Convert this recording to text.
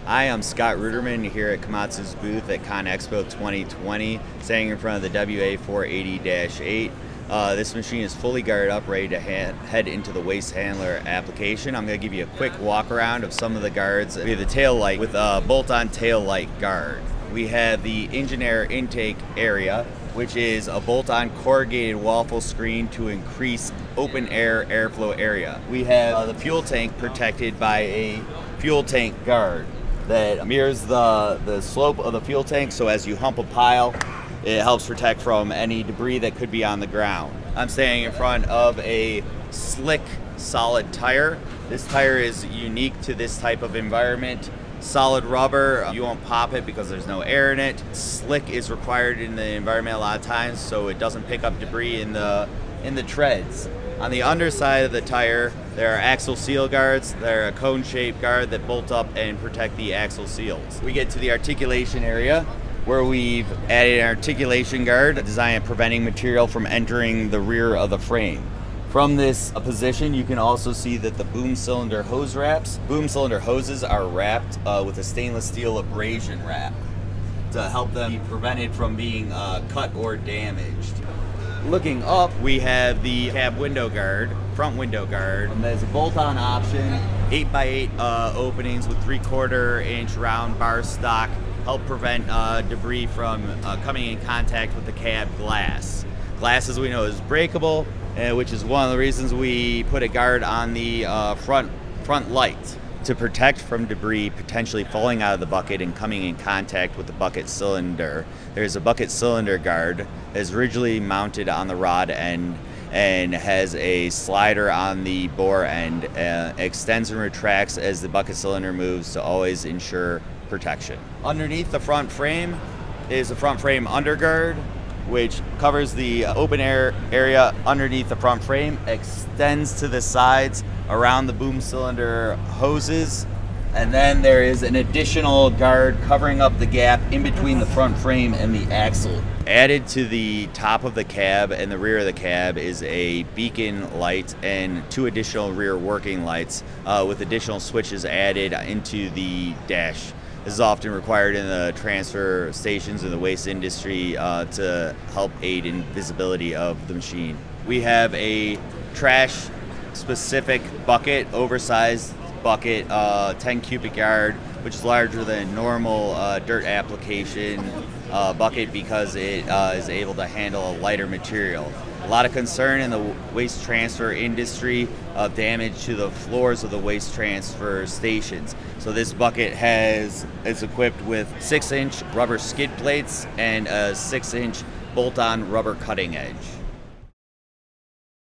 I am Scott Ruderman here at Komatsu's booth at CONEXPO 2020, standing in front of the WA480-8. This machine is fully guarded up, ready to head into the waste handler application. I'm going to give you a quick walk around of some of the guards. We have the tail light with a bolt-on tail light guard. We have the engine air intake area, which is a bolt-on corrugated waffle screen to increase open air airflow area. We have the fuel tank protected by a fuel tank guard that mirrors the slope of the fuel tank, so as you hump a pile, it helps protect from any debris that could be on the ground. I'm standing in front of a slick solid tire. This tire is unique to this type of environment. Solid rubber, you won't pop it because there's no air in it. Slick is required in the environment a lot of times, so it doesn't pick up debris in the treads. On the underside of the tire, there are axle seal guards. They're a cone-shaped guard that bolt up and protect the axle seals. We get to the articulation area, where we've added an articulation guard designed at preventing material from entering the rear of the frame. From this position, you can also see that the boom cylinder hose hoses are wrapped with a stainless steel abrasion wrap to help them be prevented from being cut or damaged. Looking up, we have the cab window guard, front window guard. There's a bolt-on option, 8x8 openings with 3/4 inch round bar stock, help prevent debris from coming in contact with the cab glass. Glass, as we know, is breakable, which is one of the reasons we put a guard on the front light to protect from debris potentially falling out of the bucket and coming in contact with the bucket cylinder. There's a bucket cylinder guard that is originally mounted on the rod end and has a slider on the bore end, extends and retracts as the bucket cylinder moves to always ensure protection. Underneath the front frame is a front frame underguard, which covers the open air area underneath the front frame, extends to the sides around the boom cylinder hoses, and then there is an additional guard covering up the gap in between the front frame and the axle. Added to the top of the cab and the rear of the cab is a beacon light and 2 additional rear working lights with additional switches added into the dash. This is often required in the transfer stations in the waste industry to help aid in visibility of the machine. We have a trash-specific bucket, oversized bucket, 10 cubic yard, which is larger than normal dirt application bucket because it is able to handle a lighter material. A lot of concern in the waste transfer industry of damage to the floors of the waste transfer stations. So this bucket is equipped with 6-inch rubber skid plates and a 6-inch bolt-on rubber cutting edge.